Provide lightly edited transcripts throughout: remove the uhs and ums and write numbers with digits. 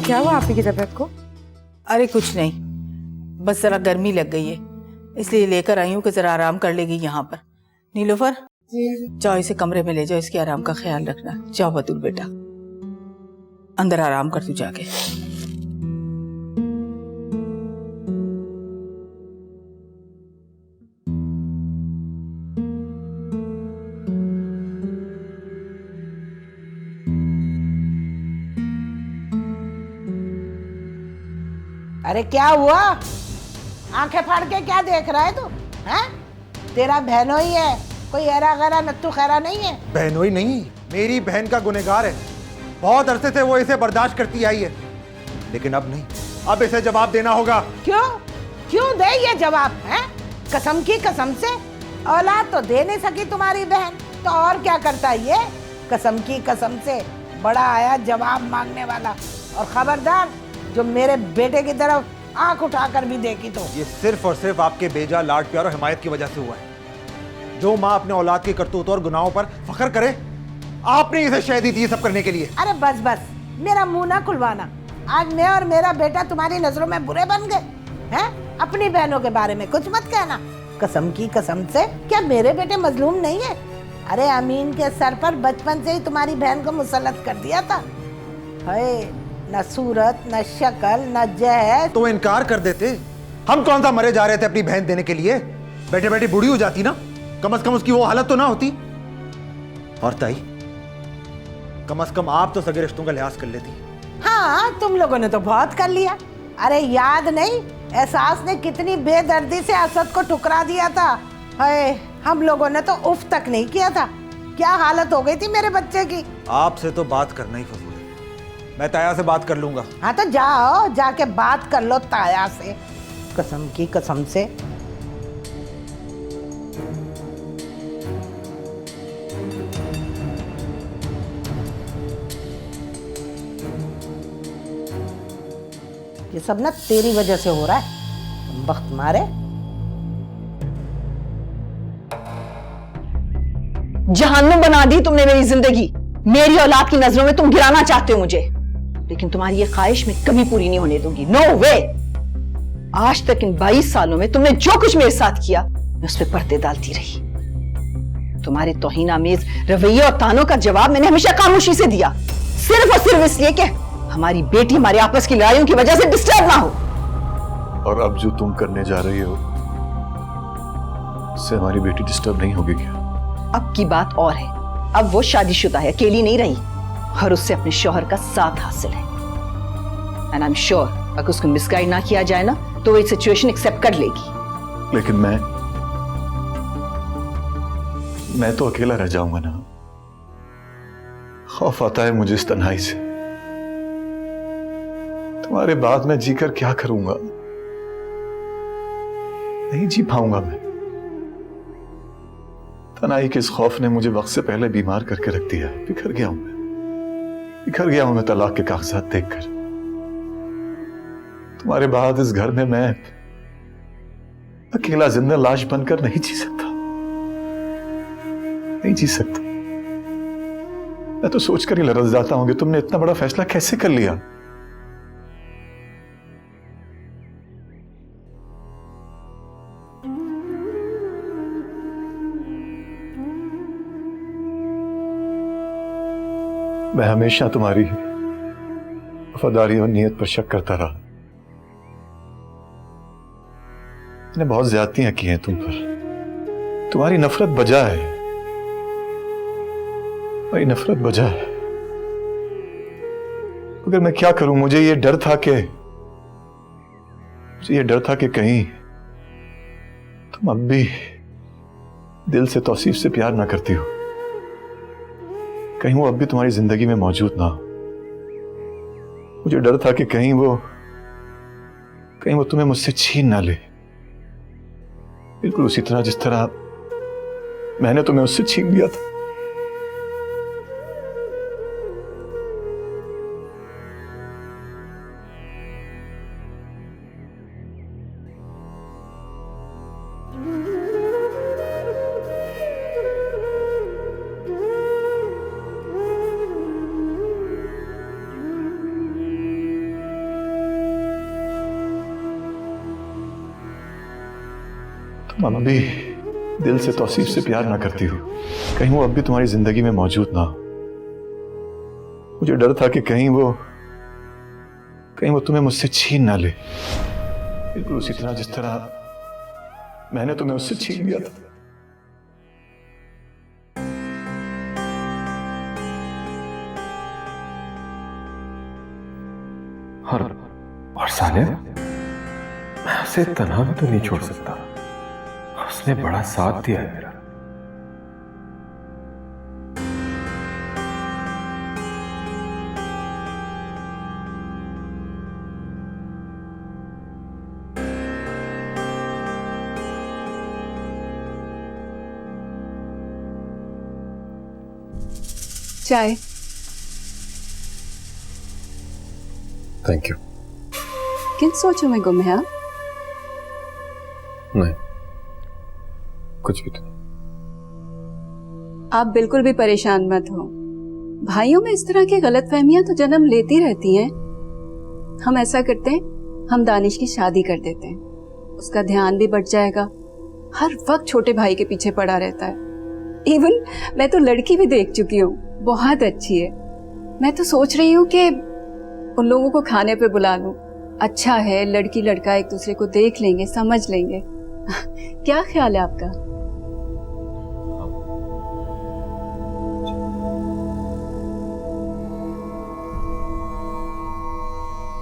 क्या हुआ आपकी तबीयत को? अरे कुछ नहीं, बस जरा गर्मी लग गई है, इसलिए लेकर आई हूँ कि जरा आराम कर लेगी यहाँ पर। नीलोफर, जाओ इसे कमरे में ले जाओ, इसके आराम का ख्याल रखना। जाओ बतूल बेटा, अंदर आराम कर तू जाके। अरे क्या हुआ? आंखें फाड़ के क्या देख रहा है तू? हैं? तेरा बहनोई है, कोई ऐरा गैरा नत्थू खैरा नहीं है। बहनोई नहीं, मेरी बहन का गुनहगार है। बहुत अरसे से वो इसे बर्दाश्त करती आई है, लेकिन अब नहीं, अब इसे जवाब देना होगा। क्यों क्यों दे ये जवाब? हैं? कसम की कसम से औलाद तो दे नहीं सकी तुम्हारी बहन, तो और क्या करता ये? कसम की कसम से बड़ा आया जवाब मांगने वाला। और खबरदार, जो मेरे बेटे की तरफ आंख उठाकर भी देखी तो। ये सिर्फ और सिर्फ आपके बेजा लाड प्यार और हिमायत की वजह से हुआ है। जो माँ अपने औलाद की करतूतों और गुनाहों पर फख्र करे, आपने इसे शहदी दी सब करने के लिए। अरे बस बस, मेरा मुंह ना खुलवाना। आज मैं और मेरा बेटा तुम्हारी नजरों में बुरे बन गए हैं? अपनी बहनों के बारे में कुछ मत कहना। कसम की कसम से, क्या मेरे बेटे मजलूम नहीं है? अरे अमीन के सर पर बचपन से ही तुम्हारी बहन को मुसल्लत कर दिया था। हाय, न सूरत, न शक्ल, न जहज। तो इनकार कर देते। हम कौन सा मरे जा रहे थे अपनी बहन देने के लिए? बैठे बैठे बूढ़ी हो जाती ना, कम से कम उसकी वो हालत तो ना होती। और ताई, कम से कम आप तो सगे रिश्तों का लिहाज कर लेती। हाँ, तुम लोगों ने तो बहुत कर लिया। अरे याद नहीं, एहसास ने कितनी बेदर्दी से असद को ठुकरा दिया था। हाय, हम लोगों ने तो उफ तक नहीं किया था। क्या हालत हो गई थी मेरे बच्चे की। आपसे तो बात करना ही फजूल है। मैं ताया से बात कर लूंगा। हाँ तो जाओ, जाके बात कर लो ताया से। कसम की कसम से। ये सब ना तेरी वजह से हो रहा है, वक्त मारे। जहन्नुम बना दी तुमने मेरी जिंदगी। मेरी औलाद की नजरों में तुम गिराना चाहते हो मुझे, लेकिन तुम्हारी ये ख्वाहिश मैं कभी पूरी नहीं होने दूंगी। नो वे। आज तक इन 22 सालों में तुमने जो कुछ मेरे साथ किया, मैं उस पर पर्दे डालती रही। तुम्हारे तौहीन-आमेज रवैये और तानों का जवाब मैंने हमेशा खामोशी से दिया, सिर्फ और सिर्फ इसलिए कि हमारी बेटी हमारे आपस की लड़ाइयों की वजह से डिस्टर्ब ना हो। और अब जो तुम करने जा रही हो, उससे हमारी बेटी डिस्टर्ब नहीं होगी क्या? अब की बात और है। अब वो शादीशुदा है, अकेली नहीं रही, और उससे अपने शौहर का साथ हासिल है। एंड आई एम श्योर अगर उसको मिसगाइड ना किया जाए ना, तो वो सिचुएशन एक्सेप्ट कर लेगी। लेकिन मैं तो अकेला रह जाऊंगा ना। खौफ आता है मुझे इस तन्हाई से। तुम्हारे बाद मैं जीकर क्या करूंगा? नहीं जी पाऊंगा मैं। तन्हाई के इस खौफ ने मुझे वक्त से पहले बीमार करके रख दिया। बिखर गया हूं मैं तलाक के कागजात देखकर। तुम्हारे बाद इस घर में मैं अकेला जिंदा लाश बनकर नहीं जी सकता। मैं तो सोचकर ही लरज़ जाता हूं कि तुमने इतना बड़ा फैसला कैसे कर लिया। मैं हमेशा तुम्हारी वफादारी और नीयत पर शक करता रहा। मैंने बहुत ज्यादतियां की हैं तुम पर। तुम्हारी नफरत बजा है, मेरी नफरत बजा है। मगर मैं क्या करूं? मुझे ये डर था कि कहीं तुम अब भी दिल से तौसीफ से प्यार ना करती हो, कहीं वो अब भी तुम्हारी जिंदगी में मौजूद ना हो। मुझे डर था कि कहीं वो तुम्हें मुझसे छीन ना ले, बिल्कुल उसी तरह जिस तरह मैंने तुम्हें उससे छीन लिया था। तुम अब भी दिल से तौसीफ से प्यार ना करती हो, कहीं वो अब भी तुम्हारी जिंदगी में मौजूद ना हो। मुझे डर था कि कहीं वो तुम्हें मुझसे छीन ना ले, बिल्कुल उसी तरह जिस तरह मैंने तुम्हें उससे छीन लिया था। और साले, मैं उसे तन्हा भी तो नहीं छोड़ सकता। उसने बड़ा साथ दिया है मेरा। चाय। Thank you. किन सोचों में गुम है आप? नहीं, कुछ भी तो। आप बिल्कुल भी परेशान मत हो। भाइयों में इस तरह की गलतफहमियां तो जन्म लेती रहती हैं। हम ऐसा करते हैं, हम दानिश की शादी कर देते हैं, उसका ध्यान भी बढ़ जाएगा। हर वक्त छोटे भाई के पीछे पड़ा रहता है। इवन मैं तो लड़की भी देख चुकी हूँ, बहुत अच्छी है। मैं तो सोच रही हूँ कि उन लोगों को खाने पे बुला लूं। अच्छा है, लड़की लड़का एक दूसरे को देख लेंगे, समझ लेंगे। क्या ख्याल है आपका?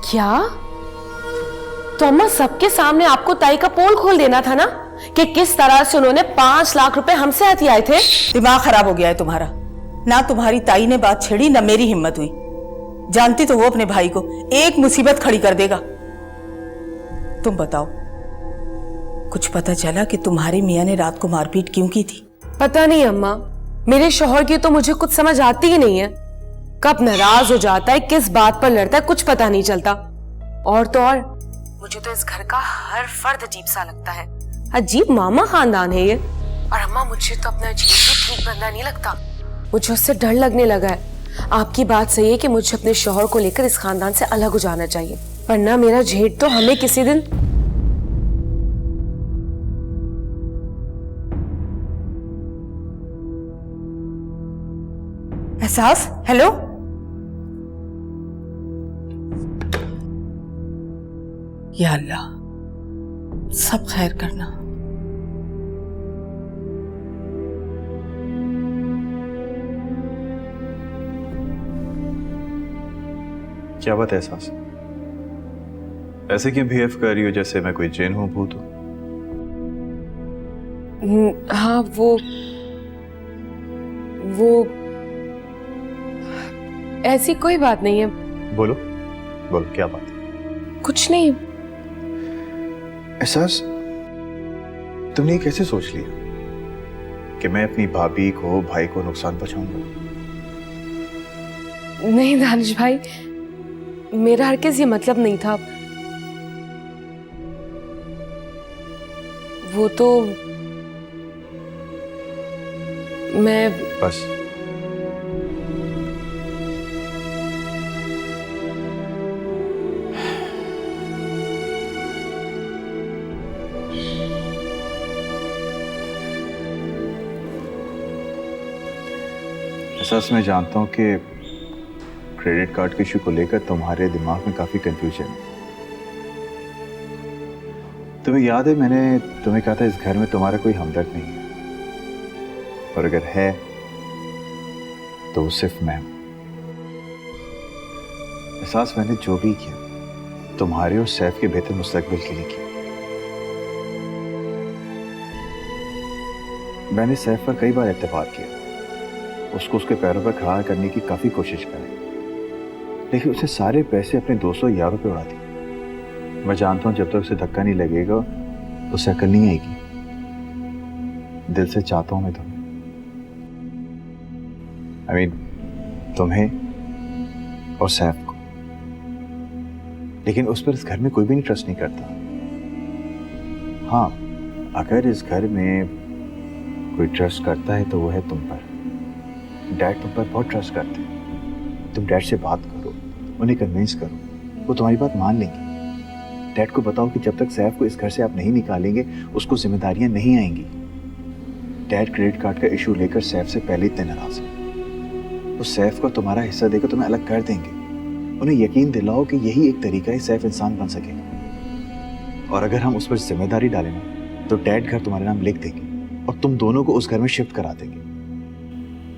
क्या? तो अम्मा, सबके सामने आपको ताई का पोल खोल देना था ना कि किस तरह से उन्होंने 5 लाख रुपए हमसे हथियाए थे। दिमाग खराब हो गया है तुम्हारा। ना तुम्हारी ताई ने बात छेड़ी, ना मेरी हिम्मत हुई। जानती तो वो अपने भाई को एक मुसीबत खड़ी कर देगा। तुम बताओ, कुछ पता चला कि तुम्हारे मियाँ ने रात को मारपीट क्यों की थी? पता नहीं अम्मा, मेरे शौहर की तो मुझे कुछ समझ आती ही नहीं है। कब नाराज हो जाता है, किस बात पर लड़ता है, कुछ पता नहीं चलता। और तो और मुझे तो इस घर का हर फर्द अजीब सा लगता है। अजीब मामा खानदान है ये। और अम्मा, मुझे तो अपना अजीब भी ठीक बंदा नहीं लगता। मुझे उससे डर लगने लगा है। आपकी बात सही है कि मुझे अपने शौहर को लेकर इस खानदान से अलग हो जाना चाहिए, वरना मेरा जेठ तो हमें किसी दिन। एहसास, हेलो। या अल्लाह, सब खैर करना। क्या बात है एहसास? ऐसे क्यों बिहेव कर रही हो जैसे मैं कोई जिन हूं, भूत हूं? हाँ, वो ऐसी कोई बात नहीं है। बोलो बोलो, क्या बात है? कुछ नहीं। एहसास, तुमने ये कैसे सोच लिया कि मैं अपनी भाभी को, भाई को नुकसान पहुंचाऊंगा? नहीं दानिश भाई, मेरा हरगिज़ ये मतलब नहीं था। वो तो मैं बस एहसास, मैं जानता हूं कि क्रेडिट कार्ड के इशू को लेकर तुम्हारे दिमाग में काफी कंफ्यूजन है। तुम्हें याद है मैंने तुम्हें कहा था इस घर में तुम्हारा कोई हमदर्द नहीं है, और अगर है तो वो सिर्फ मैं हूं। एहसास, मैंने जो भी किया तुम्हारे और सैफ के बेहतर मुस्तकबिल के लिए किया। मैंने सैफ पर कई बार एतबार किया, उसको उसके पैरों पर खड़ा करने की काफी कोशिश करी, लेकिन उसे सारे पैसे अपने दोस्तों यारों पे उड़ा दिए। मैं जानता हूं जब तक उसे धक्का नहीं लगेगा तो उसे अकल नहीं आएगी। दिल से चाहता हूं मैं तुम्हें और सैफ को, लेकिन उस पर इस घर में कोई भी नहीं ट्रस्ट नहीं करता। हाँ, अगर इस घर में कोई ट्रस्ट करता है तो वो है तुम पर। डैड तुम पर बहुत ट्रस्ट करते हैं। तुम डैड से बात करो, उन्हें कन्विंस करो, वो तुम्हारी बात मान लेंगे। डैड को बताओ कि जब तक सैफ को इस घर से आप नहीं निकालेंगे उसको जिम्मेदारियां नहीं आएंगी। डैड क्रेडिट कार्ड का इशू लेकर सैफ से पहले इतने नाराज हैं। वो सैफ को तुम्हारा हिस्सा देकर तुम्हें अलग कर देंगे। उन्हें यकीन दिलाओ कि यही एक तरीका है सैफ इंसान बन सकेगा। और अगर हम उस पर जिम्मेदारी डालें ना तो डैड घर तुम्हारे नाम लिख देंगे और तुम दोनों को उस घर में शिफ्ट करा देंगे।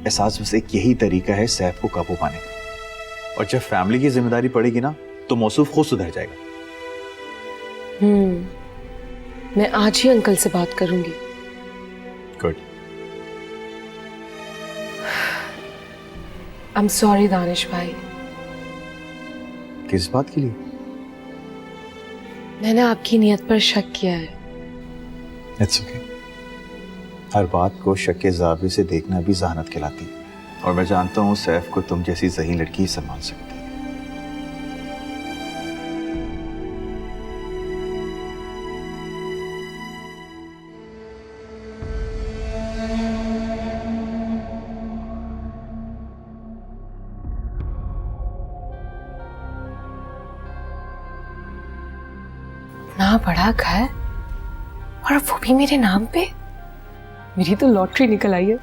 एहसास बस एक यही तरीका है सैफ को काबू पाने का। और जब फैमिली की जिम्मेदारी पड़ेगी ना तो मौसूफ खुद सुधर जाएगा। मैं आज ही अंकल से बात करूंगी। Good. I am sorry Danish भाई। किस बात के लिए? मैंने आपकी नीयत पर शक किया है। It's okay. हर बात को शक के ज़ाविये से देखना भी जहानत कहलाती है। और मैं जानता हूँ सैफ को तुम जैसी सही लड़की ही संभाल सकती है। इतना बड़ा घर और वो भी मेरे नाम पे। मेरी तो लॉटरी निकल आई है।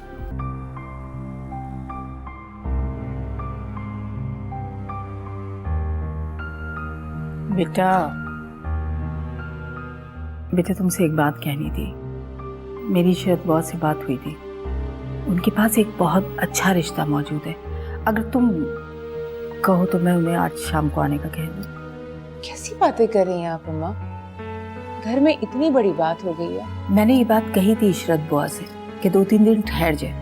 बेटा तुमसे एक बात कहनी थी। मेरी शरद बॉस से बात हुई थी। उनके पास एक बहुत अच्छा रिश्ता मौजूद है। अगर तुम कहो तो मैं उन्हें आज शाम को आने का कह दूं। कैसी बातें कर रही हैं आप अम्मा? घर में इतनी बड़ी बात हो गई है। मैंने ये बात कही थी इशरत बुआ से कि 2-3 दिन ठहर जाए,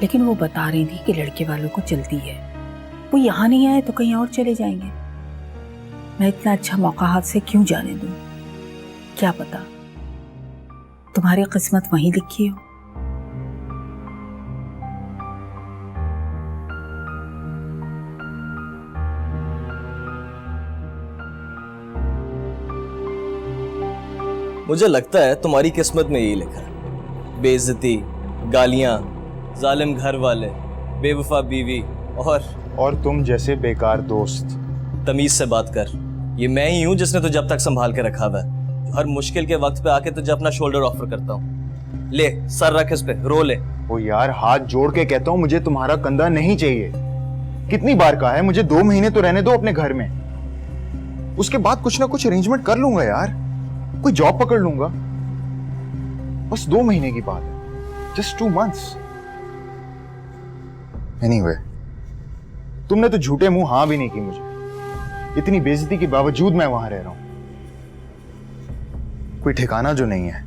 लेकिन वो बता रही थी कि लड़के वालों को चलती है। वो यहाँ नहीं आए तो कहीं और चले जाएंगे। मैं इतना अच्छा मौका हाथ से क्यों जाने दूं? क्या पता तुम्हारी किस्मत वहीं लिखी हो। मुझे लगता है तुम्हारी किस्मत में यही लिखा है। बेइज्जती, गालियां, जालिम घर वाले, बेवफा बीवी और तुम जैसे बेकार दोस्त। तमीज से बात कर। ये मैं ही हूँ जिसने तुझे अब तक संभाल के रखा हुआ है, जो हर मुश्किल के वक्त पे आके तुझे अपना शोल्डर ऑफर करता हूँ। ले सर रख इस पे, रो ले। ओ यार, हाथ जोड़ के कहता हूँ मुझे तुम्हारा कंधा नहीं चाहिए। कितनी बार कहा है मुझे 2 महीने तो रहने दो अपने घर में, उसके बाद कुछ ना कुछ अरेंजमेंट कर लूंगा यार। कोई जॉब पकड़ लूंगा। बस 2 महीने की बात है, जस्ट 2 months। एनीवे, तुमने तो झूठे मुंह हाँ भी नहीं की मुझे। इतनी बेइज्जती के बावजूद मैं वहां रह रहा हूं। कोई ठिकाना जो नहीं है।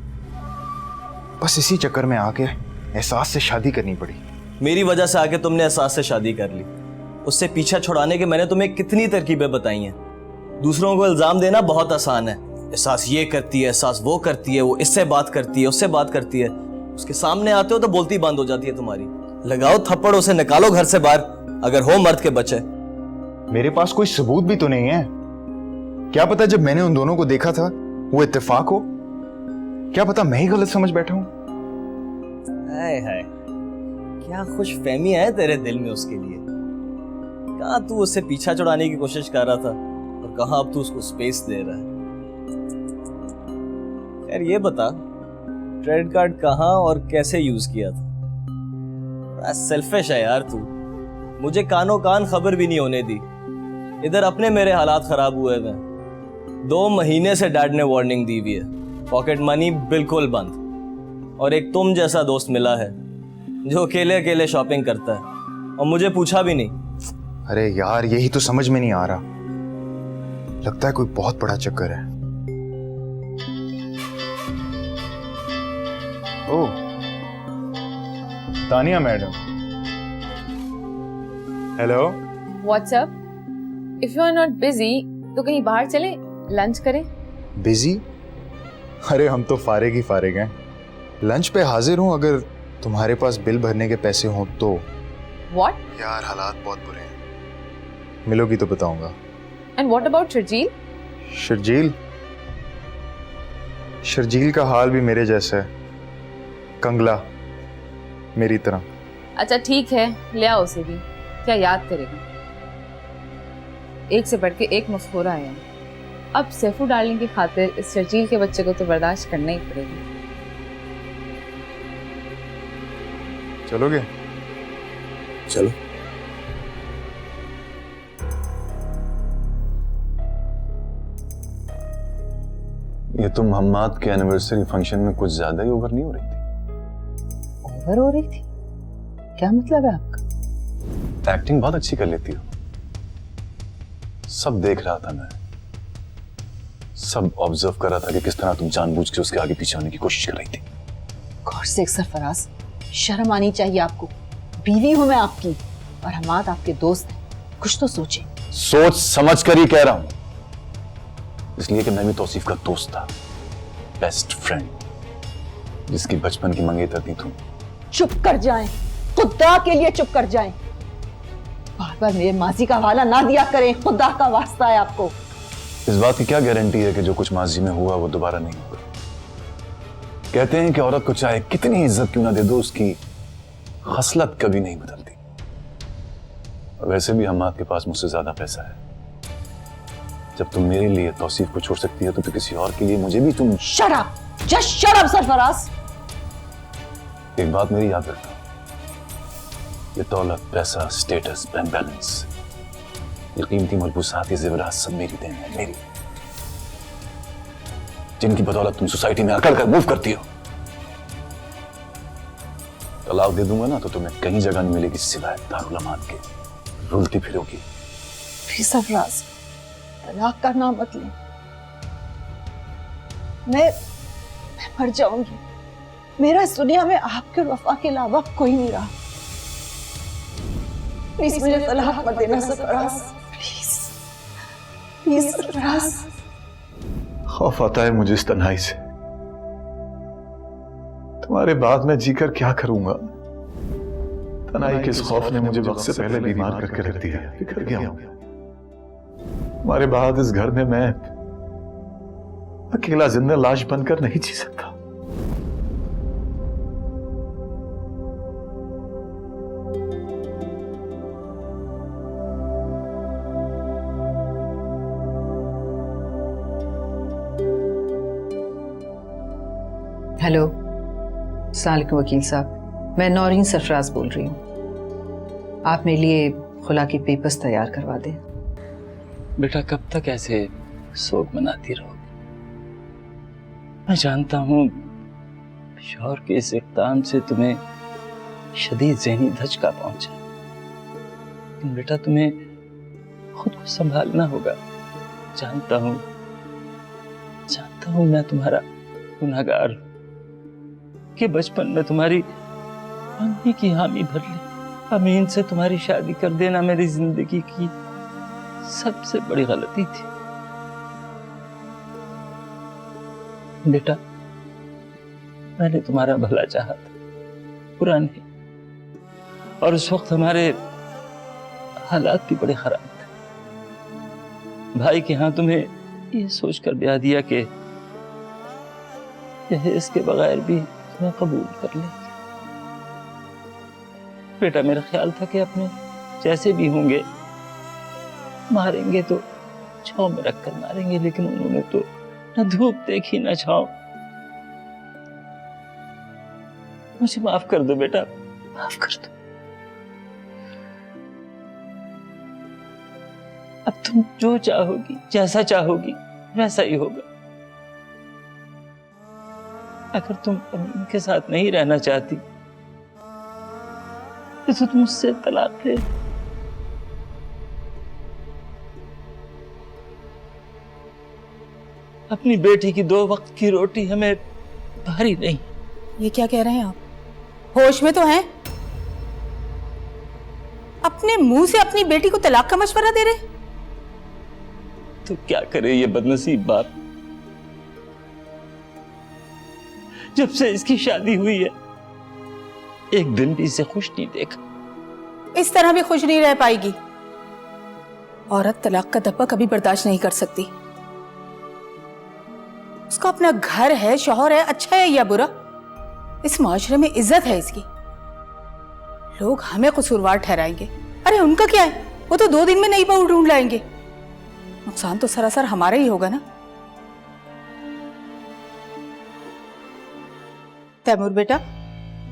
बस इसी चक्कर में आके एहसास से शादी करनी पड़ी। मेरी वजह से आके तुमने एहसास से शादी कर ली। उससे पीछा छुड़ाने के मैंने तुम्हें कितनी तरकीबें बताई हैं। दूसरों को इल्जाम देना बहुत आसान है। एहसास ये करती है, एहसास वो करती है, वो इससे बात करती है, उससे बात करती है। उसके सामने आते हो तो बोलती बंद हो जाती है तुम्हारी। लगाओ थप्पड़, उसे निकालो घर से बाहर अगर हो मर्द के बच्चे। मेरे पास कोई सबूत भी तो नहीं है। क्या पता जब मैंने उन दोनों को देखा था वो इत्तेफाक हो। क्या पता मैं ही गलत समझ बैठा हूं। हाय हाय, क्या खुशफहमी है तेरे दिल में उसके लिए। कहाँ तू उससे पीछा छुड़ाने की कोशिश कर रहा था और कहाँ अब तू उसको स्पेस दे रहा है। यार ये बता, क्रेडिट कार्ड कहाँ और कैसे यूज किया था? बड़ा सेल्फिश है यार तू। मुझे कानो कान खबर भी नहीं होने दी। इधर अपने मेरे हालात खराब हुए हुए। 2 महीने से डैड ने वार्निंग दी हुई है, पॉकेट मनी बिल्कुल बंद। और एक तुम जैसा दोस्त मिला है जो अकेले अकेले शॉपिंग करता है और मुझे पूछा भी नहीं। अरे यार, यही तो समझ में नहीं आ रहा। लगता है कोई बहुत बड़ा चक्कर है। Oh, Tania madam. Hello. What's up? If you are not busy तो कहीं बाहर चले, लंच करें? बिजी? अरे हम तो फारिग ही फारिग हैं। लंच पे हाजिर हूं अगर तुम्हारे पास बिल भरने के पैसे हों तो। व्हाट? यार हालात बहुत बुरे हैं। मिलोगी तो बताऊंगा। And what about Sharjeel? Sharjeel? Sharjeel का हाल भी मेरे जैसा है, कंगला मेरी तरह। अच्छा ठीक है, ले आओ उसे भी। क्या याद करेगा? एक से बढ़ के एक मसखोरा है। अब सैफू डार्लिंग की खातिर इस शर्जील के बच्चे को तो बर्दाश्त करना ही पड़ेगा। चलोगे? चलो। ये तुम हम्माद के एनिवर्सरी फंक्शन में कुछ ज्यादा ही ओवर नहीं हो रही थी? ओवर हो रही थी? क्या मतलब है आपका? एक्टिंग बहुत अच्छी कर लेती हो। सब देख रहा था मैं, सब ऑब्जर्व कर रहा था कि किस तरह तुम जानबूझ के उसके आगे पीछे होने की कोशिश कर रही थी। गौर से एक सरफराज, शर्म आनी चाहिए आपको। बीवी हूं मैं आपकी और हम्माद आपके दोस्त हैं। कुछ तो सोचे। सोच समझ कर ही कह रहा हूं, इसलिए कि मैं भी तौसीफ का दोस्त था, बेस्ट फ्रेंड, जिसकी बचपन की मंगेतर थी तुम। चुप कर जाएं, खुदा के लिए चुप कर जाएं। बार बार मेरे माजी का हवाला ना दिया करें, खुदा का वास्ता है आपको। इस बात की क्या गारंटी है कि जो कुछ माजी में हुआ वो दोबारा नहीं होगा? कहते हैं कि औरत को चाहे कितनी इज्जत क्यों ना दे दो, उसकी खसलत कभी नहीं बदलती। वैसे भी हम्माद के पास मुझसे ज्यादा पैसा है। जब तुम मेरे लिए तौसीफ को छोड़ सकती है तो किसी और के लिए मुझे भी तुम। Shut up, just shut up Sarfaraz. एक बात मेरी याद रखना, ये दौलत, पैसा, स्टेटस, बैंक बैलेंस, ये कीमती मलबूसात, ये ज़ेवरात सब मेरी देन है, मेरी, जिनकी बदौलत तुम सोसाइटी में अकड़ कर मूव करती हो। तलाक दे दूंगा ना तो तुम्हें कहीं जगह नहीं मिलेगी सिवाय दारुल अमान के। रुलती फिरोगी। प्लीज सरफराज, तलाक का नाम मत लें। मैं मर जाऊंगी। मेरा इस दुनिया में आपके वफा के अलावा कोई नहीं रहा। प्लीज मुझे तलाक मत देना सरफराज, प्लीज प्लीज सरफराज। खौफ आता है मुझे इस तन्हाई से। तुम्हारे बाद मैं जीकर क्या करूंगा? तन्हाई के इस खौफ ने मुझे वक्त से पहले बीमार करके रख दिया। बिखर गया हूं। तुम्हारे बाद इस घर में मैं अकेला जिंदा लाश बनकर नहीं जी सकता। हेलो, अस्सलाम वालेकुम वकील साहब, मैं नौरीन सरफराज बोल रही हूँ। आप मेरे लिए खुला के पेपर्स तैयार करवा दें। बेटा कब तक ऐसे शोक मनाती रहोगी? मैं जानता हूँ शौहर के इस इक़दाम से तुम्हें शदीद ज़हनी धचका पहुंचा, लेकिन बेटा तुम्हें खुद को संभालना होगा। जानता हूँ मैं तुम्हारा गुनहगार हूँ कि बचपन में तुम्हारी अम्मी की हामी भर ली। अमीन से तुम्हारी शादी कर देना मेरी जिंदगी की सबसे बड़ी गलती थी। बेटा मैंने तुम्हारा भला चाहा था, बुरा नहीं। और उस वक्त हमारे हालात भी बड़े खराब थे। भाई के यहाँ तुम्हें ये सोचकर ब्याह दिया कि इसके बगैर भी तुम्हें कबूल कर लेंगे। बेटा मेरा ख्याल था कि अपने जैसे भी होंगे मारेंगे तो छांव में रखकर मारेंगे, लेकिन उन्होंने तो न धूप देखी न छांव। मुझे माफ कर दो बेटा, माफ कर दो। अब तुम जो चाहोगी, जैसा चाहोगी वैसा ही होगा। अगर तुम उनके साथ नहीं रहना चाहती तो तुम मुझसे तलाक ले। अपनी बेटी की 2 वक्त की रोटी हमें भारी नहीं। ये क्या कह रहे हैं आप? होश में तो हैं? अपने मुंह से अपनी बेटी को तलाक का मशवरा दे रहे? तो क्या करे ये बदनसीब बाप, जब से इसकी शादी हुई है एक दिन भी इसे खुश नहीं देखा। इस तरह भी खुश नहीं रह पाएगी। औरत तलाक का धब्बा कभी बर्दाश्त नहीं कर सकती। उसका अपना घर है, शौहर है, अच्छा है या बुरा, इस माशरे में इज्जत है इसकी। लोग हमें कसूरवार ठहराएंगे। अरे उनका क्या है, वो तो 2 दिन में नई बहू ढूंढ लाएंगे। नुकसान तो सरासर हमारा ही होगा ना। तैमूर बेटा।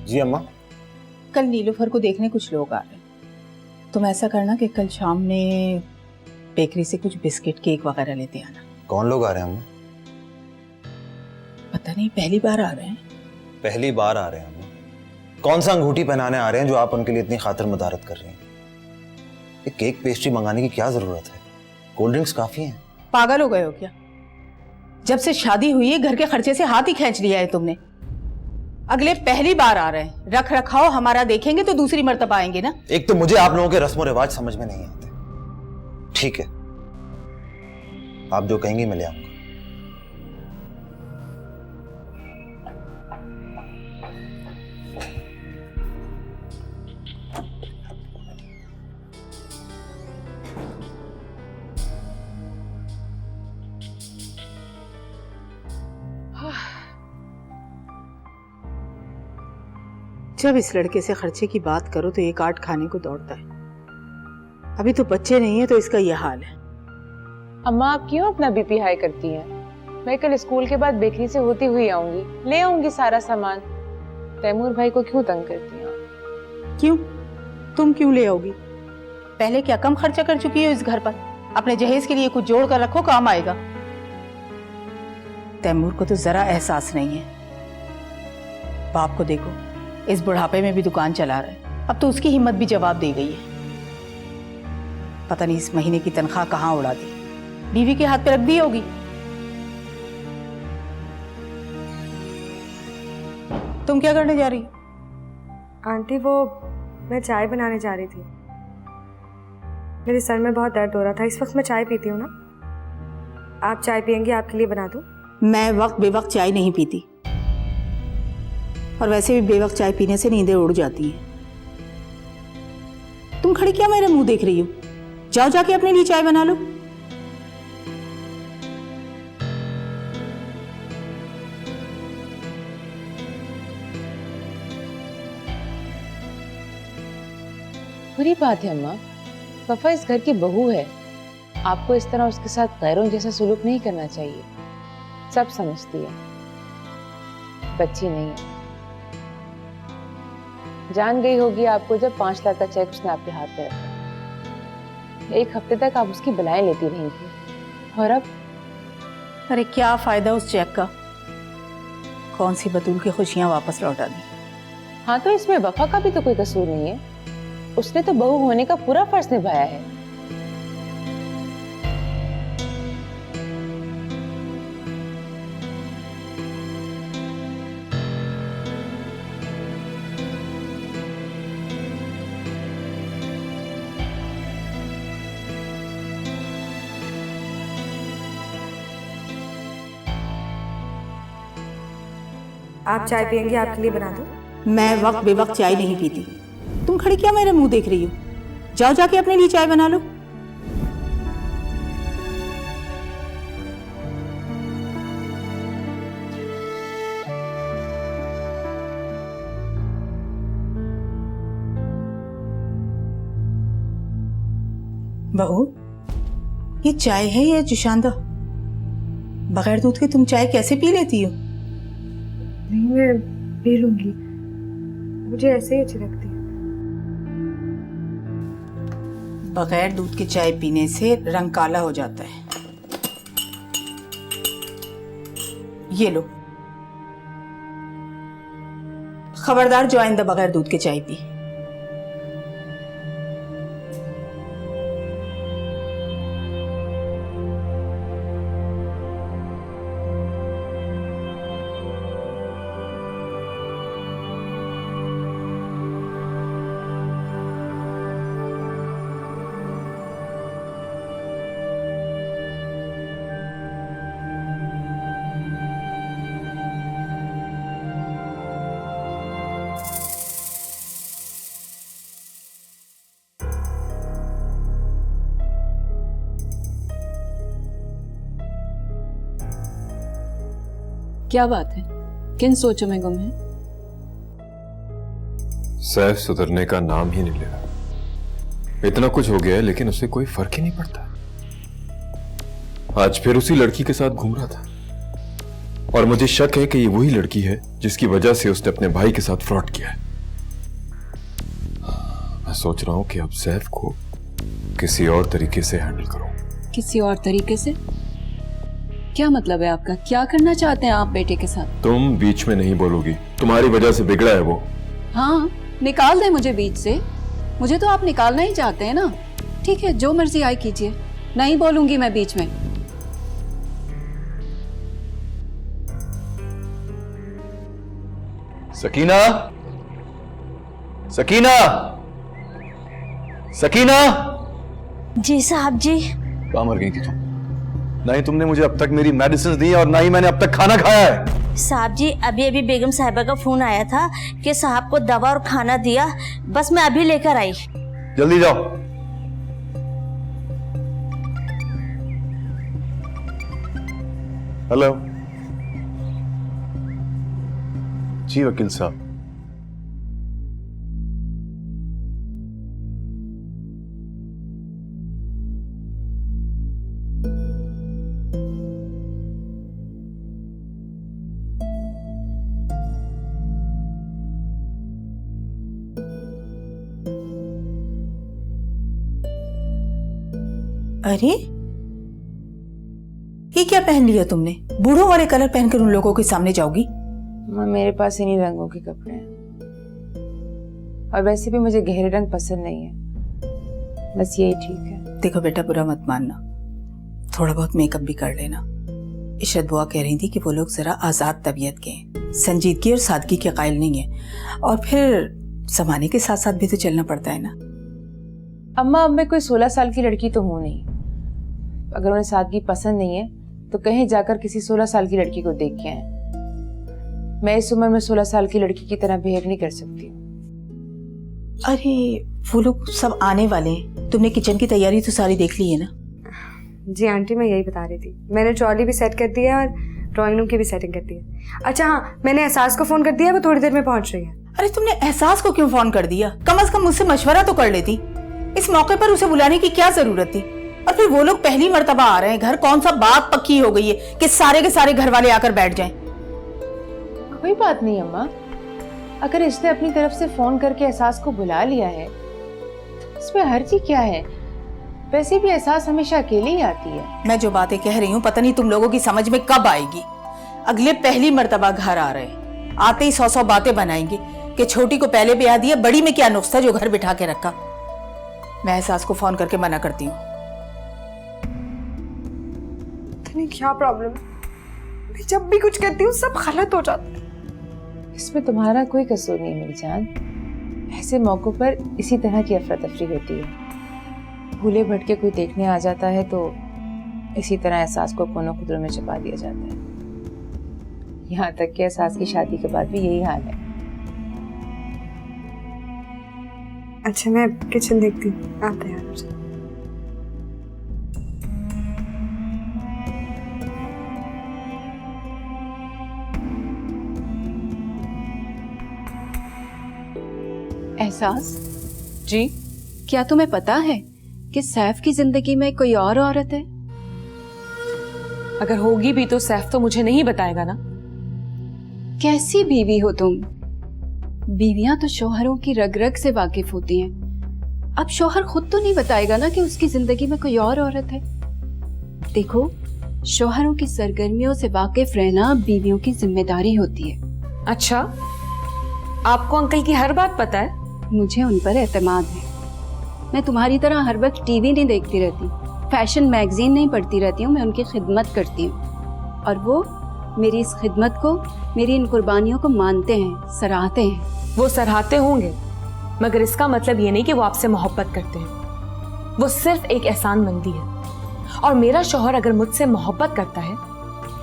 जी अम्मा। कल नीलूफर को देखने कुछ लोग आ रहे हैं। तुम ऐसा करना कि कल शाम में बेकरी से कुछ बिस्किट केक वगैरह लेते आना। कौन लोग आ रहे हैं अम्मा? पता नहीं, पहली बार आ रहे हैं। पहली बार आ रहे हैं अम्मा? कौन सा अंगूठी पहनाने आ रहे हैं जो आप उनके लिए इतनी खातिर मदारत कर रही हैं? ये केक पेस्ट्री मंगाने की क्या जरूरत है? कोल्ड ड्रिंक्स काफी हैं। पागल हो गए हो क्या? जब से शादी हुई है घर के खर्चे से हाथ ही खींच लिया है तुमने। अगले पहली बार आ रहे हैं, रख रखाव हमारा देखेंगे तो दूसरी मर्तबा आएंगे ना। एक तो मुझे आप लोगों के रस्म और रिवाज समझ में नहीं आते। ठीक है, आप जो कहेंगी मैं ले आऊंगा। जब इस लड़के से खर्चे की बात करो तो एक आठ खाने को दौड़ता है। अभी तो बच्चे नहीं है तो इसका यह हाल है। अम्मा आप क्यों अपना बीपी हाई करती हैं? मैं कल स्कूल के बाद बेकरी से होती हुई आऊंगी, ले आऊंगी सारा सामान। तैमूर भाई को क्यों तंग करती हैं आप? क्यों? तुम क्यों ले आओगी? पहले क्या कम खर्चा कर चुकी हो इस घर पर? अपने जहेज के लिए कुछ जोड़ कर रखो, काम आएगा। तैमूर को तो जरा एहसास नहीं है। बाप को देखो, इस बुढ़ापे में भी दुकान चला रहा है। अब तो उसकी हिम्मत भी जवाब दे गई है। पता नहीं इस महीने की तनख्वाह कहाँ उड़ा दी, बीवी के हाथ पे रख दी होगी। तुम क्या करने जा रही हो? आंटी वो मैं चाय बनाने जा रही थी। मेरे सर में बहुत दर्द हो रहा था, इस वक्त मैं चाय पीती हूँ ना। आप चाय पियेंगी, आपके लिए बना दूँ? मैं वक्त बेवक्त चाय नहीं पीती, और वैसे भी बेवक्त चाय पीने से नींदें उड़ जाती हैं। तुम खड़ी क्या मेरे मुंह देख रही हो? जाओ जाके अपने लिए चाय बना लो। बुरी बात है अम्मा, वफा इस घर की बहू है। आपको इस तरह उसके साथ गैरों जैसा सुलूक नहीं करना चाहिए। सब समझती है, बच्ची नहीं है। जान गई होगी आपको जब 5 लाख का चेक उसने आपके हाथ में रखा। 1 हफ्ते तक आप उसकी बलाएं लेती रही थी, और अब? अरे क्या फायदा उस चेक का? कौन सी बतूल की खुशियां वापस लौटा दी। हाँ तो इसमें वफा का भी तो कोई कसूर नहीं है। उसने तो बहू होने का पूरा फर्ज निभाया है। आप चाय पियेंगी, आपके लिए बना दूँ? मैं वक्त बेवक्त चाय नहीं पीती। तुम खड़ी क्या मेरे मुंह देख रही हो? जाओ जाके अपने लिए चाय बना लो। बहू, ये चाय है या जुशांदा? बगैर दूध के तुम चाय कैसे पी लेती हो? नहीं, मैं पी लूंगी, मुझे ऐसे ही अच्छी लगती है। बगैर दूध की चाय पीने से रंग काला हो जाता है। ये लो, खबरदार जो आइंदा बगैर दूध की चाय पी। क्या बात है, किन सोचों में गुम है? सैफ सुधरने का नाम ही नहीं ले रहा। इतना कुछ हो गया है लेकिन उससे कोई फर्क ही नहीं पड़ता। आज फिर उसी लड़की के साथ घूम रहा था और मुझे शक है कि ये वही लड़की है जिसकी वजह से उसने अपने भाई के साथ फ्रॉड किया है। मैं सोच रहा हूं कि अब सैफ को किसी और तरीके से हैंडल करूं। किसी और तरीके से? क्या मतलब है आपका? क्या करना चाहते हैं आप बेटे के साथ? तुम बीच में नहीं बोलोगी, तुम्हारी वजह से बिगड़ा है वो। हाँ, निकाल दे मुझे बीच से। मुझे तो आप निकालना ही चाहते हैं ना। ठीक है, जो मर्जी आए कीजिए, नहीं बोलूंगी मैं बीच में। सकीना, सकीना, सकीना। जी साहब जी। कहाँ मर गई थी तुम? ना ही तुमने मुझे अब तक मेरी मेडिसिन दी और ना ही मैंने अब तक खाना खाया है। साहब जी, अभी अभी बेगम साहिबा का फोन आया था कि साहब को दवा और खाना दिया, बस मैं अभी लेकर आई। जल्दी जाओ। हेलो जी वकील साहब। अरे ये क्या पहन लिया तुमने? बूढ़ों वाले कलर पहनकर उन लोगों के सामने जाओगी? माँ, मेरे पास इन्हीं रंगों के कपड़े हैं और वैसे भी मुझे गहरे रंग पसंद नहीं है, बस यही ठीक है। देखो बेटा, बुरा मत मानना, थोड़ा बहुत मेकअप भी कर लेना। इशरत बुआ कह रही थी कि वो लोग जरा आजाद तबीयत के हैं, संजीदगी और सादगी के कायल नहीं है, और फिर जमाने के साथ साथ भी तो चलना पड़ता है ना। अम्मा, अब मैं कोई 16 साल की लड़की तो हूं नहीं। अगर उन्हें सादगी पसंद नहीं है तो कहीं जाकर किसी 16 साल की लड़की को देख के आए। मैं इस उम्र में 16 साल की लड़की की तरह बिहेव नहीं कर सकती। अरे वो लोग सब आने वाले हैं, तुमने किचन की तैयारी तो सारी देख ली है ना? जी आंटी, मैं यही बता रही थी, मैंने ट्रॉली भी सेट कर दी है और ड्राइंग रूम की भी सेटिंग कर दी है। अच्छा हाँ, मैंने एहसास को फोन कर दिया, वो थोड़ी देर में पहुंच रही है। अरे तुमने एहसास को क्यों फोन कर दिया? कम से कम मुझसे मशवरा तो कर लेती। इस मौके पर उसे बुलाने की क्या जरूरत थी? और फिर वो लोग पहली मर्तबा आ रहे हैं घर, कौन सा बात पक्की हो गई है कि सारे के सारे घर वाले आकर बैठ जाएं? कोई बात नहीं अम्मा, अगर इसने अपनी तरफ से फोन करके एहसास को बुला लिया है तो इसमें हर्जी क्या है? वैसे भी एहसास हमेशा अकेले ही आती है। मैं जो बातें कह रही हूँ पता नहीं तुम लोगों की समझ में कब आएगी। अगले पहली मर्तबा घर आ रहे हैं, आते ही 100 बातें बनाएंगे कि छोटी को पहले ब्याह दिया, बड़ी में क्या नुक्स था जो घर बिठा के रखा। मैं एहसास को फोन करके मना करती हूँ। क्या प्रॉब्लम है? मैं जब भी कुछ कहती हूँ सब गलत हो जाता है। इसमें तुम्हारा कोई कसूर नहीं मेरी जान। ऐसे मौकों पर इसी तरह की अफरा तफरी होती है। भूले भटके कोई देखने आ जाता है तो इसी तरह एहसास को कोनों खुदरों में छिपा दिया जाता है। यहाँ तक कि एहसास की शादी के बाद भी यही हाल है। अच्छा, मैं किचन देखती हूँ, आप तैयार हो जाए। एहसास जी, क्या तुम्हें पता है कि सैफ की जिंदगी में कोई और औरत है? अगर होगी भी तो सैफ तो मुझे नहीं बताएगा ना। कैसी बीवी हो तुम? बीवियां तो शौहरों की रग रग से वाकिफ होती हैं। अब शौहर खुद तो नहीं बताएगा ना कि उसकी जिंदगी में कोई और औरत है। देखो, शौहरों की सरगर्मियों से वाकिफ रहना बीवियों की जिम्मेदारी होती है। अच्छा, आपको अंकल की हर बात पता है? मुझे उन पर एतमाद है। मैं तुम्हारी तरह हर वक्त टीवी नहीं देखती रहती, फैशन मैगजीन नहीं पढ़ती रहती हूँ। मैं उनकी खिदमत करती हूँ और वो मेरी इस खिदमत को, मेरी इन कुर्बानियों को मानते हैं, सराहते हैं। वो सराहते होंगे, मगर इसका मतलब ये नहीं कि वो आपसे मोहब्बत करते हैं। वो सिर्फ एक एहसानमंदी है, और मेरा शौहर अगर मुझसे मोहब्बत करता है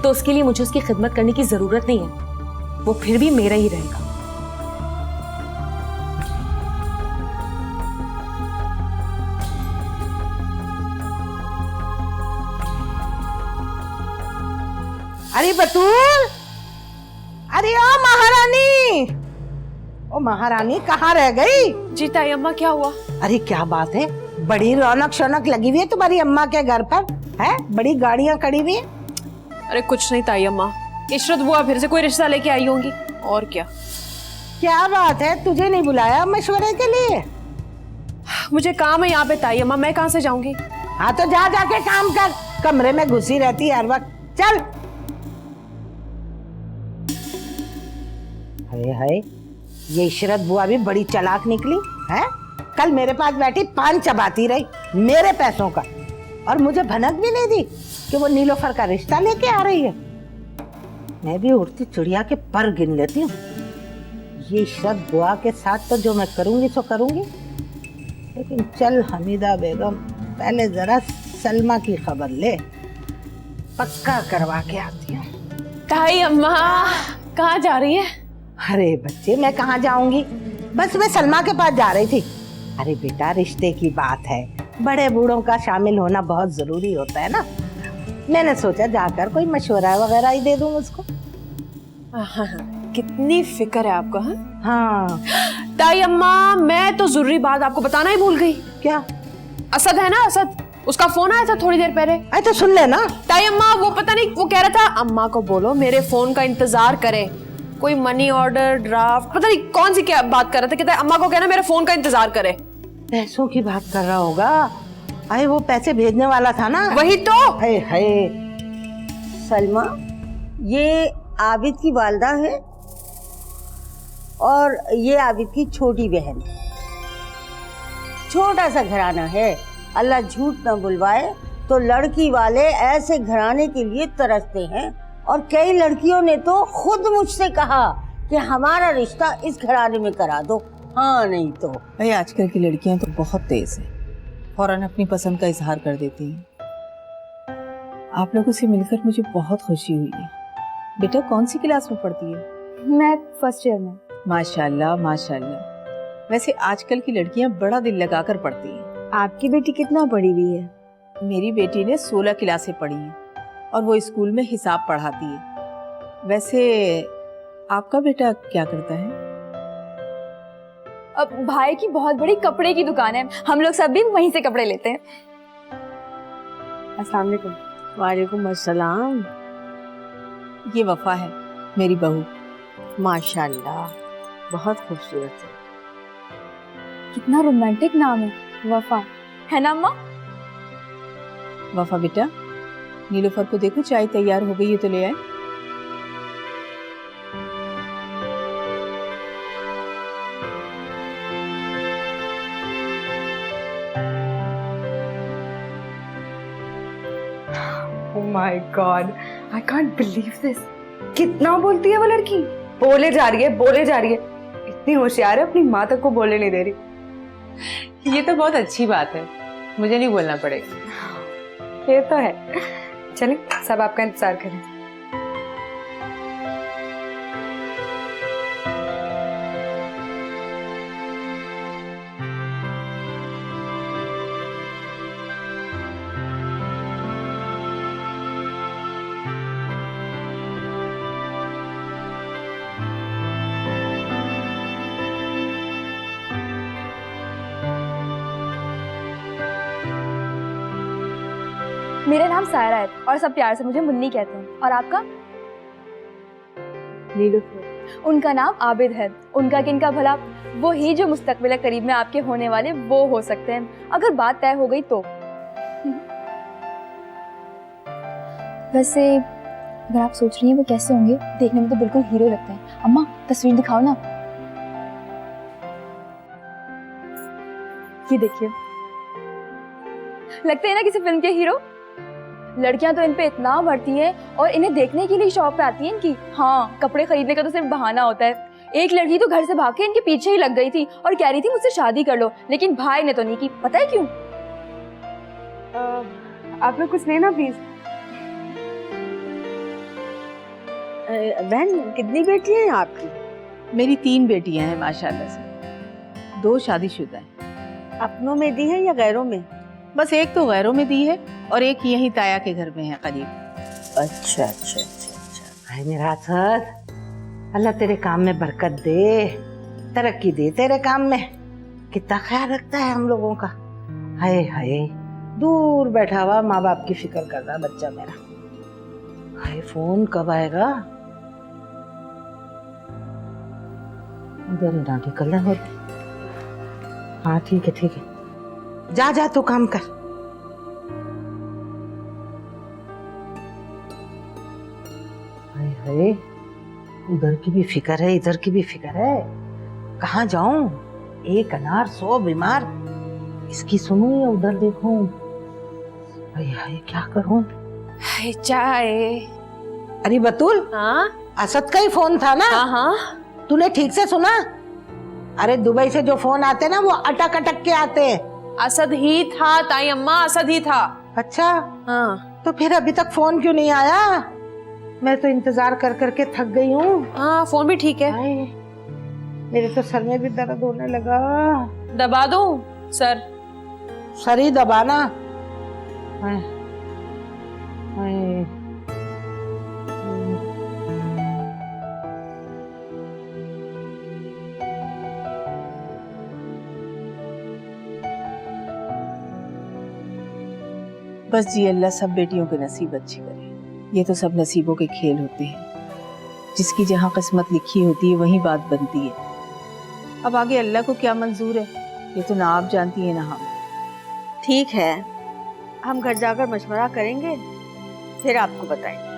तो उसके लिए मुझे उसकी खिदमत करने की जरूरत नहीं है। वो फिर भी मेरा ही रहेगा। अरे बतूल, अरे ओ महारानी, ओ महारानी कहाँ रह गई? जी ताई अम्मा क्या हुआ? अरे क्या बात है, बड़ी रौनक शौनक लगी हुई है तुम्हारी अम्मा के घर पर, है? बड़ी गाड़ियाँ खड़ी हुई है। अरे कुछ नहीं ताई अम्मा, इशरत बुआ फिर से कोई रिश्ता लेके आई होंगी, और क्या। क्या बात है, तुझे नहीं बुलाया मशवरे के लिए? मुझे काम है यहाँ पे ताई अम्मा, मैं कहाँ से जाऊंगी? हाँ तो जा जाके काम कर, कमरे में घुसी रहती है हर वक्त। चल। हाय हाय, ये इशरत बुआ भी बड़ी चालाक निकली है। कल मेरे पास बैठी पान चबाती रही मेरे पैसों का, और मुझे भनक भी नहीं दी कि वो नीलोफर का रिश्ता लेके आ रही है। मैं भी उड़ती चिड़िया के पर गिन लेती हूँ। ये इशरत बुआ के साथ तो जो मैं करूंगी सो करूंगी, लेकिन चल हमीदा बेगम, पहले जरा सलमा की खबर ले, पक्का करवा के आती हूँ। ताई अम्मा कहाँ जा रही है? अरे बच्चे, मैं कहाँ जाऊंगी, बस मैं सलमा के पास जा रही थी। अरे बेटा, रिश्ते की बात है, बड़े बूढ़ों का शामिल होना बहुत जरूरी होता है ना। मैंने सोचा जाकर कोई मशवरा वगैरह ही दे दूं उसको। कितनी फिक्र है आपको। हाँ ताई अम्मा, मैं तो जरूरी बात आपको बताना ही भूल गई। क्या? असद है ना, असद, उसका फोन आया था थोड़ी देर पहले। अरे तो सुन लेना। ताई अम्मा, वो पता नहीं, वो कह रहा था अम्मा को बोलो मेरे फोन का इंतजार करे, कोई मनी ऑर्डर, ड्राफ्ट, पता नहीं कौन सी क्या बात कर रहा था। कहता है अम्मा को कहना मेरे फोन का इंतजार करे। पैसों की बात कर रहा होगा। अरे वो पैसे भेजने वाला था ना। वही तो। हाय हाय। सलमा, ये आबिद की वालदा है और ये आबिद की छोटी बहन। छोटा सा घराना है, अल्लाह झूठ न बुलवाए तो लड़की वाले ऐसे घराने के लिए तरसते हैं, और कई लड़कियों ने तो खुद मुझसे कहा कि हमारा रिश्ता इस घराने में करा दो, हाँ नहीं तो। भाई आजकल की लड़कियां तो बहुत तेज हैं, फौरन अपनी पसंद का इजहार कर देती हैं। आप लोगों से मिलकर मुझे बहुत खुशी हुई है। बेटा कौन सी क्लास में पढ़ती है? मैं फर्स्ट ईयर में। माशाल्लाह माशाल्लाह। वैसे आजकल की लड़कियां बड़ा दिल लगाकर पढ़ती हैं। आपकी बेटी कितना पढ़ी हुई है? मेरी बेटी ने 16 क्लासें पढ़ी हैं और वो स्कूल में हिसाब पढ़ाती है। वैसे आपका बेटा क्या करता है? अब भाई की बहुत बड़ी कपड़े की दुकान है, हम लोग सब भी वहीं से कपड़े लेते हैं। अस्सलाम वालेकुम। वालेकुम अस्सलाम। ये वफा है, मेरी बहू। माशाल्लाह, बहुत खूबसूरत है। कितना रोमांटिक नाम है, वफा, है ना अम्मा? वफा बेटा, नीलोफर को देखो, चाय तैयार हो गई है तो ले आए। Oh my God, I can't believe this. कितना बोलती है वो लड़की, बोले जा रही है, बोले जा रही है। इतनी होशियार है, अपनी माँ तक को बोलने नहीं दे रही। ये तो बहुत अच्छी बात है, मुझे नहीं बोलना पड़ेगा। ये तो है। चलिए सब आपका इंतजार करें। मेरा नाम सायरा है और सब प्यार से मुझे मुन्नी कहते हैं। और आपका? नीलोफर। उनका नाम आबिद है। उनका किनका भला, वो ही जो मुस्तकबिल करीब में आपके होने वाले वो हो सकते हैं, अगर बात तय हो गई तो। वैसे अगर आप सोच रही हैं वो कैसे होंगे, देखने में तो बिल्कुल हीरो लगते हैं। अम्मा तस्वीर दिखाओ ना। ये देखिए, लगते हैं ना किसी फिल्म के हीरो। लड़कियां तो इन पे इतना बढ़ती हैं और इन्हें देखने के लिए शॉप पे आती हैं इनकी। हाँ, कपड़े खरीदने का तो सिर्फ बहाना होता है। एक लड़की तो घर से भाग के इनके पीछे ही लग गई थी और कह रही थी मुझसे शादी कर लो, लेकिन भाई ने तो नहीं की। पता है क्यों? आप लोग कुछ लेना प्लीज। बहन कितनी बेटी है आपकी? मेरी 3 बेटियां हैं माशाल्लाह से, 2 शादीशुदा हैं। अपनों में दी है या गैरों में? बस एक तो गैरों में दी है और एक यहीं ताया के घर में है करीब। अच्छा अच्छा अच्छा अच्छा। हाय मेरा असद, अल्लाह तेरे काम में बरकत दे। तरक्की दे तेरे काम में। कितना ख्याल रखता है हम लोगों का। हाय हाय, दूर बैठा हुआ माँ बाप की फिक्र कर रहा बच्चा मेरा। हाय, फोन कब आएगा? उधर ना निकलना हो। हाँ ठीक है ठीक है, जा जा तू काम कर। हाय हाय, उधर की भी फिक्र है, इधर की भी फिक्र है। कहाँ जाऊं? एक अनार 100 बीमार। इसकी सुनूं या उधर देखूं? हाय हाय, क्या करूं? हाय चाय। अरे बतूल, हाँ असद का ही फोन था ना? हाँ हाँ। तूने ठीक से सुना? अरे दुबई से जो फोन आते ना वो अटक अटक के आते हैं। असद ही था ताई अम्मा, असद ही था। अच्छा हाँ। तो फिर अभी तक फोन क्यों नहीं आया? मैं तो इंतजार कर करके थक गई हूँ। हाँ फोन भी ठीक है। मेरे तो सर में भी दर्द होने लगा। दबा दूं सर? सर ही दबाना। हाय, हाय। बस जी, अल्लाह सब बेटियों के नसीब अच्छे करे। ये तो सब नसीबों के खेल होते हैं। जिसकी जहाँ किस्मत लिखी होती है वहीं बात बनती है। अब आगे अल्लाह को क्या मंजूर है ये तो ना आप जानती है ना हम। ठीक है, हम घर जाकर मशवरा करेंगे, फिर आपको बताएंगे।